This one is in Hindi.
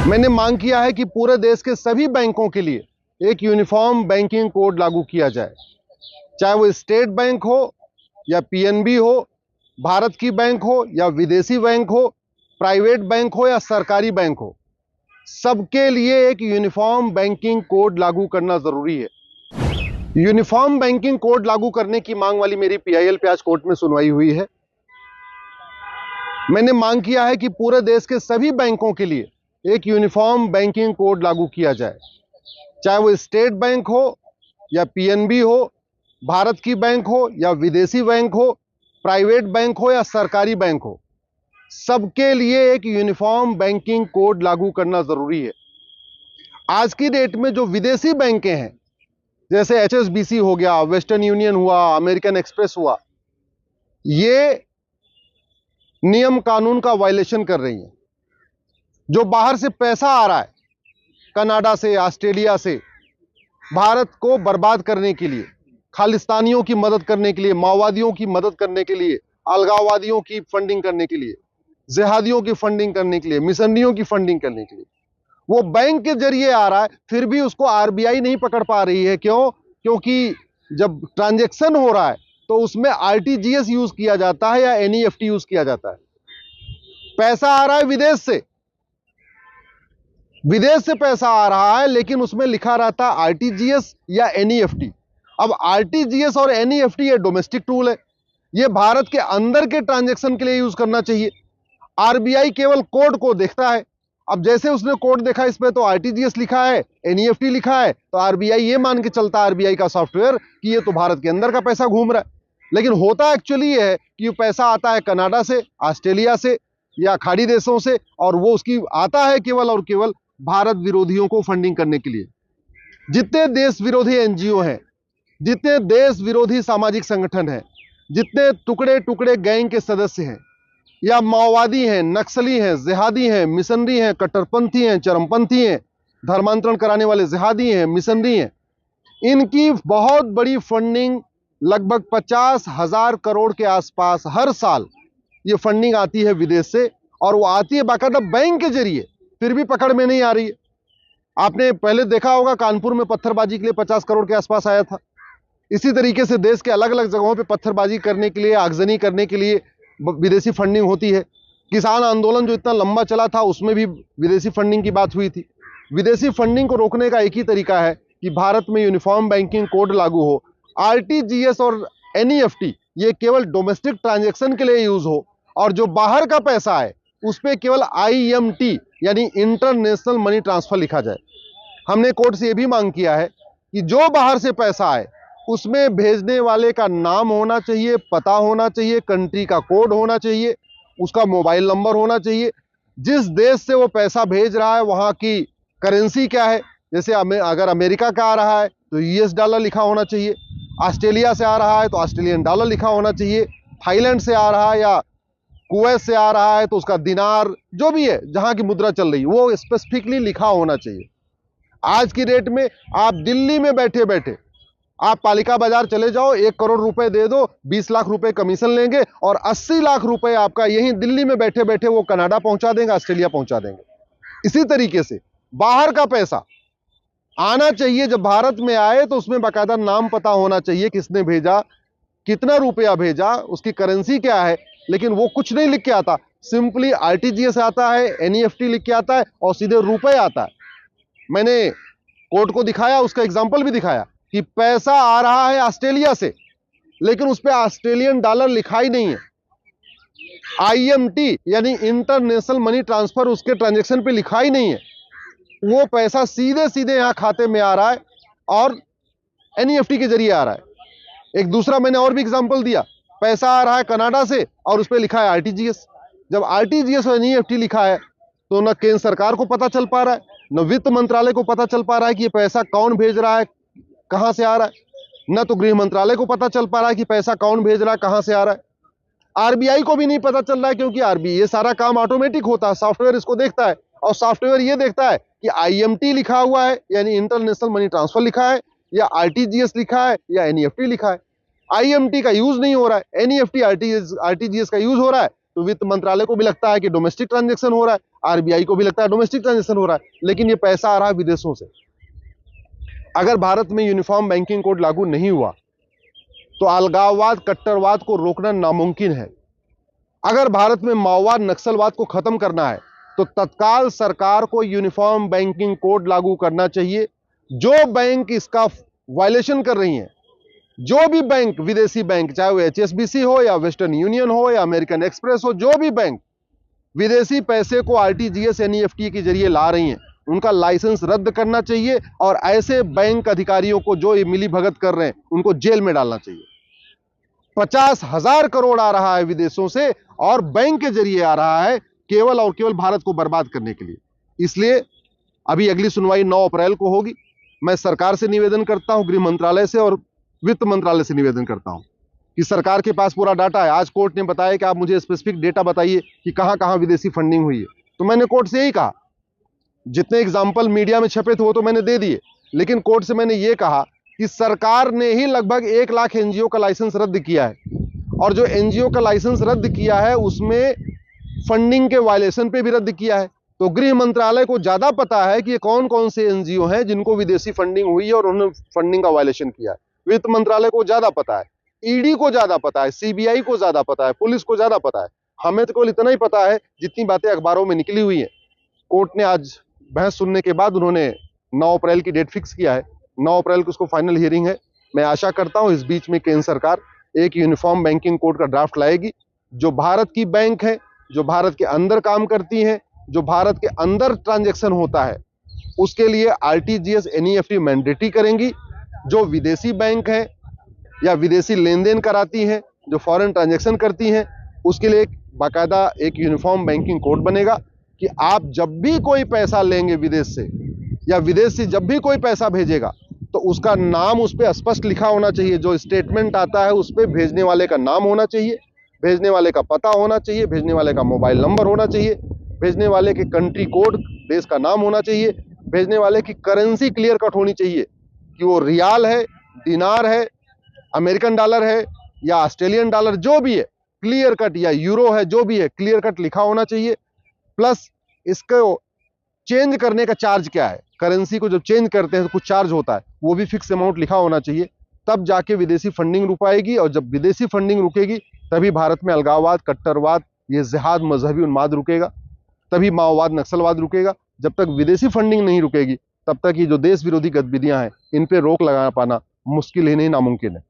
मैंने मांग किया है कि पूरे देश के सभी बैंकों के लिए एक यूनिफॉर्म बैंकिंग कोड लागू किया जाए, चाहे वो स्टेट बैंक हो या पीएनबी हो, भारत की बैंक हो या विदेशी बैंक हो, प्राइवेट बैंक हो या सरकारी बैंक हो, सबके लिए एक यूनिफॉर्म बैंकिंग कोड लागू करना जरूरी है। यूनिफॉर्म बैंकिंग कोड लागू करने की मांग वाली मेरी पीआईएल पे आज कोर्ट में सुनवाई हुई है। मैंने मांग किया है कि पूरे देश के सभी बैंकों के लिए एक यूनिफॉर्म बैंकिंग कोड लागू किया जाए, चाहे वो स्टेट बैंक हो या पीएनबी हो, भारत की बैंक हो या विदेशी बैंक हो, प्राइवेट बैंक हो या सरकारी बैंक हो, सबके लिए एक यूनिफॉर्म बैंकिंग कोड लागू करना जरूरी है। आज की डेट में जो विदेशी बैंकें हैं, जैसे एचएसबीसी हो गया, वेस्टर्न यूनियन हुआ, अमेरिकन एक्सप्रेस हुआ, ये नियम कानून का वायलेशन कर रही हैं। जो बाहर से पैसा आ रहा है, कनाडा से, ऑस्ट्रेलिया से, भारत को बर्बाद करने के लिए, खालिस्तानियों की मदद करने के लिए, माओवादियों की मदद करने के लिए, अलगाववादियों की फंडिंग करने के लिए, जिहादियों की फंडिंग करने के लिए, मिशनरियों की फंडिंग करने के लिए वो बैंक के जरिए आ रहा है, फिर भी उसको आरबीआई नहीं पकड़ पा रही है। क्यों? क्योंकि जब ट्रांजैक्शन हो रहा है तो उसमें आरटीजीएस यूज किया जाता है या एनईएफटी यूज किया जाता है। पैसा आ रहा है विदेश से पैसा आ रहा है, लेकिन उसमें लिखा रहता है आरटीजीएस या एनईएफटी। अब आरटीजीएस और एनईएफटी ये डोमेस्टिक टूल है, ये भारत के अंदर के ट्रांजैक्शन के लिए यूज करना चाहिए। आरबीआई केवल कोड को देखता है। अब जैसे उसने कोड देखा, इसमें तो आरटीजीएस लिखा है, एनईएफटी लिखा है, तो आरबीआई ये मान के चलता है, आरबीआई का सॉफ्टवेयर, कि ये तो भारत के अंदर का पैसा घूम रहा है। लेकिन होता एक्चुअली ये है कि पैसा आता है कनाडा से, ऑस्ट्रेलिया से या खाड़ी देशों से, और वो उसकी आता है केवल और केवल भारत विरोधियों को फंडिंग करने के लिए। जितने देश विरोधी एनजीओ हैं, जितने देश विरोधी सामाजिक संगठन हैं, जितने टुकड़े टुकड़े गैंग के सदस्य हैं, या माओवादी हैं, नक्सली हैं, जिहादी हैं, मिशनरी हैं, कट्टरपंथी हैं, चरमपंथी हैं, धर्मांतरण कराने वाले जिहादी हैं, मिशनरी हैं, इनकी बहुत बड़ी फंडिंग लगभग 50,000 करोड़ के आसपास हर साल ये फंडिंग आती है विदेश से, और वो आती है बाकायदा बैंक के जरिए, फिर भी पकड़ में नहीं आ रही है। आपने पहले देखा होगा, कानपुर में पत्थरबाजी के लिए 50 करोड़ के आसपास आया था। इसी तरीके से देश के अलग अलग जगहों पे पत्थरबाजी करने के लिए, आगजनी करने के लिए विदेशी फंडिंग होती है। किसान आंदोलन जो इतना लंबा चला था, उसमें भी विदेशी फंडिंग की बात हुई थी। विदेशी फंडिंग को रोकने का एक ही तरीका है कि भारत में यूनिफॉर्म बैंकिंग कोड लागू हो। आरटीजीएस और एनईएफटी ये केवल डोमेस्टिक ट्रांजैक्शन के लिए यूज हो, और जो बाहर का पैसा है उस पर केवल आईएमटी यानी इंटरनेशनल मनी ट्रांसफर लिखा जाए। हमने कोर्ट से यह भी मांग किया है कि जो बाहर से पैसा आए उसमें भेजने वाले का नाम होना चाहिए, पता होना चाहिए, कंट्री का कोड होना चाहिए, उसका मोबाइल नंबर होना चाहिए, जिस देश से वो पैसा भेज रहा है वहां की करेंसी क्या है। जैसे अगर अमेरिका का आ रहा है तो यूएस डॉलर लिखा होना चाहिए, ऑस्ट्रेलिया से आ रहा है तो ऑस्ट्रेलियन डॉलर लिखा होना चाहिए, थाईलैंड से आ रहा है या कुवैत से आ रहा है तो उसका दिनार, जो भी है जहां की मुद्रा चल रही है, वो स्पेसिफिकली लिखा होना चाहिए। आज की डेट में आप दिल्ली में बैठे बैठे आप पालिका बाजार चले जाओ, 1 करोड़ रुपए दे दो, 20 लाख रुपए कमीशन लेंगे, और 80 लाख रुपए आपका यहीं दिल्ली में बैठे बैठे वो कनाडा पहुंचा देंगे, ऑस्ट्रेलिया पहुंचा देंगे। इसी तरीके से बाहर का पैसा आना चाहिए, जब भारत में आए तो उसमें बाकायदा नाम पता होना चाहिए, किसने भेजा, कितना रुपया भेजा, उसकी करेंसी क्या है। लेकिन वो कुछ नहीं लिख के आता, सिंपली आरटीजीएस आता है, एनईएफटी लिख के आता है और सीधे रुपए आता है। मैंने कोर्ट को दिखाया, उसका एग्जाम्पल भी दिखाया कि पैसा आ रहा है ऑस्ट्रेलिया से, लेकिन उस पर ऑस्ट्रेलियन डॉलर लिखा ही नहीं है। आईएमटी यानी इंटरनेशनल मनी ट्रांसफर उसके ट्रांजैक्शन पे लिखा ही नहीं है। वो पैसा सीधे सीधे यहां खाते में आ रहा है और एनईएफटी के जरिए आ रहा है। एक दूसरा मैंने और भी एग्जांपल दिया, पैसा आ रहा है कनाडा से और उस पर लिखा है आरटीजीएस। जब आरटीजीएस और एनईएफटी लिखा है तो न केंद्र सरकार को पता चल पा रहा है, न वित्त मंत्रालय को पता चल पा रहा है कि ये पैसा कौन भेज रहा है, कहां से आ रहा है, न तो गृह मंत्रालय को पता चल पा रहा है कि पैसा कौन भेज रहा है, कहां से आ रहा है। आरबीआई को भी नहीं पता चल रहा है, क्योंकि आरबीआई ये सारा काम ऑटोमेटिक होता है, सॉफ्टवेयर इसको देखता है, और सॉफ्टवेयर ये देखता है कि आईएमटी लिखा हुआ है यानी इंटरनेशनल मनी ट्रांसफर लिखा है, या आरटीजीएस लिखा है, या एनईएफटी लिखा है। आईएमटी का यूज नहीं हो रहा है, एनईएफटी आरटीजीएस का यूज हो रहा है, तो वित्त मंत्रालय को भी लगता है कि डोमेस्टिक ट्रांजैक्शन हो रहा है। आरबीआई को भी लगता है डोमेस्टिक ट्रांजेक्शन हो रहा है, लेकिन ये पैसा आ रहा है विदेशों से। अगर भारत में यूनिफॉर्म बैंकिंग कोड लागू नहीं हुआ तो अलगाववाद, कट्टरवाद को रोकना नामुमकिन है। अगर भारत में माओवाद, नक्सलवाद को खत्म करना है तो तत्काल सरकार को यूनिफॉर्म बैंकिंग कोड लागू करना चाहिए। जो बैंक इसका वायलेशन कर रही हैं, जो भी बैंक, विदेशी बैंक, चाहे वो एचएसबीसी हो या वेस्टर्न यूनियन हो या अमेरिकन एक्सप्रेस हो, जो भी बैंक विदेशी पैसे को आरटीजीएस, एनईएफटी के जरिए ला रही हैं, उनका लाइसेंस रद्द करना चाहिए और ऐसे बैंक अधिकारियों को जो ये मिली भगत कर रहे हैं उनको जेल में डालना चाहिए। 50,000 करोड़ आ रहा है विदेशों से और बैंक के जरिए आ रहा है केवल और केवल भारत को बर्बाद करने के लिए। इसलिए अभी अगली सुनवाई 9 अप्रैल को होगी। मैं सरकार से निवेदन करता हूं, गृह मंत्रालय से और वित्त मंत्रालय से निवेदन करता हूं कि सरकार के पास पूरा डाटा है। आज कोर्ट ने बताया कि आप मुझे स्पेसिफिक डेटा बताइए कि कहां कहां विदेशी फंडिंग हुई है, तो मैंने कोर्ट से यही कहा। जितने एग्जाम्पल मीडिया में छपे थे वो तो मैंने दे दिए, लेकिन कोर्ट से मैंने ये कहा कि सरकार ने ही लगभग 1 लाख एनजीओ का लाइसेंस रद्द किया है और जो एनजीओ का लाइसेंस रद्द किया है उसमें फंडिंग के वायलेशन पे भी रद्द किया है। तो गृह मंत्रालय को ज्यादा पता है कि ये कौन कौन से एनजीओ हैं जिनको विदेशी फंडिंग हुई है और उन्होंने फंडिंग का वायलेशन किया है। वित्त मंत्रालय को ज्यादा पता है, ईडी को ज्यादा पता है, सीबीआई को ज्यादा पता है, पुलिस को ज्यादा पता है। हमें तो केवल इतना ही पता है जितनी बातें अखबारों में निकली हुई है। कोर्ट ने आज बहस सुनने के बाद उन्होंने 9 अप्रैल की डेट फिक्स किया है। 9 अप्रैल को उसको फाइनल हियरिंग है। मैं आशा करता हूं इस बीच में केंद्र सरकार एक यूनिफॉर्म बैंकिंग कोड का ड्राफ्ट लाएगी, जो भारत की बैंक है, जो भारत के अंदर काम करती है, जो भारत के अंदर ट्रांजैक्शन होता है, उसके लिए आरटीजीएस, एनईएफटी मैंडेटरी करेंगी। जो विदेशी बैंक है या विदेशी लेन देन कराती हैं, जो फॉरेन ट्रांजैक्शन करती हैं, उसके लिए बाकायदा एक यूनिफॉर्म बैंकिंग कोड बनेगा कि आप जब भी कोई पैसा लेंगे विदेश से या विदेश से जब भी कोई पैसा भेजेगा तो उसका नाम उस पर स्पष्ट लिखा होना चाहिए। जो स्टेटमेंट आता है उस पर भेजने वाले का नाम होना चाहिए, भेजने वाले का पता होना चाहिए, भेजने वाले का मोबाइल नंबर होना चाहिए, भेजने वाले के कंट्री कोड, देश का नाम होना चाहिए, भेजने वाले की करेंसी क्लियर कट होनी चाहिए कि वो रियाल है, दिनार है, अमेरिकन डॉलर है या ऑस्ट्रेलियन डॉलर, जो भी है क्लियर कट, या यूरो है, जो भी है क्लियर कट लिखा होना चाहिए। प्लस इसको चेंज करने का चार्ज क्या है, करेंसी को जब चेंज करते हैं तो कुछ चार्ज होता है, वो भी फिक्स अमाउंट लिखा होना चाहिए। तब जाके विदेशी फंडिंग रुक पाएगी और जब विदेशी फंडिंग रुकेगी तभी भारत में अलगाववाद, कट्टरवाद, ये जिहाद, मजहबी उन्माद रुकेगा, तभी माओवाद, नक्सलवाद रुकेगा। जब तक विदेशी फंडिंग नहीं रुकेगी तब तक ये जो देश विरोधी गतिविधियां हैं इन पे रोक लगा पाना मुश्किल ही नहीं, नामुमकिन है।